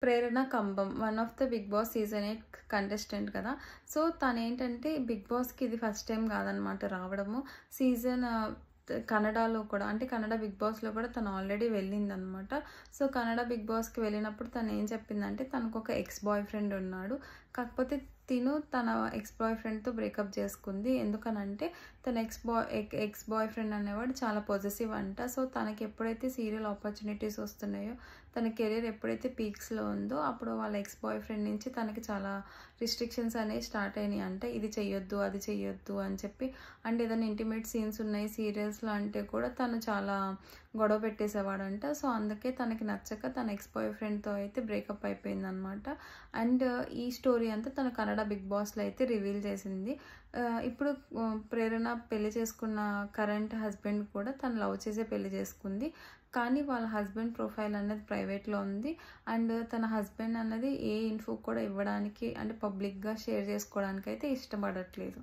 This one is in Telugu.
Prerana Kambam one of the big boss season 8 contestant కదా. సో తనేంటంటే బిగ్ బాస్కి ఇది ఫస్ట్ టైం కాదనమాట రావడము. సీజన్ కన్నడలో కూడా అంటే కన్నడ బిగ్ బాస్లో కూడా తను ఆల్రెడీ వెళ్ళిందనమాట. సో కన్నడ బిగ్ బాస్కి వెళ్ళినప్పుడు తను ఏం చెప్పిందంటే తనకు ఒక ఎక్స్ బాయ్ ఫ్రెండ్ ఉన్నాడు. కాకపోతే తిను తన ఎక్స్ బాయ్ ఫ్రెండ్తో బ్రేకప్ చేసుకుంది. ఎందుకనంటే తన ఎక్స్ బాయ్ ఫ్రెండ్ అనేవాడు చాలా పొజెసివ్ అంట. సో తనకి ఎప్పుడైతే సీరియల్ ఆపర్చునిటీస్ వస్తున్నాయో, తన కెరీర్ ఎప్పుడైతే పీక్స్లో ఉందో అప్పుడు వాళ్ళ ఎక్స్ బాయ్ ఫ్రెండ్ నుంచి తనకి చాలా రిస్ట్రిక్షన్స్ అనేవి స్టార్ట్ అయినాయి అంట. ఇది చెయ్యొద్దు, అది చెయ్యొద్దు అని చెప్పి. అండ్ ఏదైనా ఇంటిమేట్ సీన్స్ ఉన్నాయి సీరియల్స్లో అంటే కూడా తను చాలా గొడవ పెట్టేసేవాడంట. సో అందుకే తనకి నచ్చక తన ఎక్స్ బాయ్ ఫ్రెండ్తో అయితే బ్రేకప్ అయిపోయిందనమాట. అండ్ ఈ స్టోరీ అంతా తన కన్నడ బిగ్ బాస్లో అయితే రివీల్ చేసింది. ఇప్పుడు ప్రేరణ పెళ్లి చేసుకున్న కరెంట్ హస్బెండ్ కూడా తను లవ్ చేసే పెళ్లి చేసుకుంది. కానీ వాళ్ళ హస్బెండ్ ప్రొఫైల్ అనేది ప్రైవేట్లో ఉంది. అండ్ తన హస్బెండ్ అన్నది ఏ ఇన్ఫో కూడా ఇవ్వడానికి అంటే పబ్లిక్గా షేర్ చేసుకోవడానికి అయితే ఇష్టపడట్లేదు.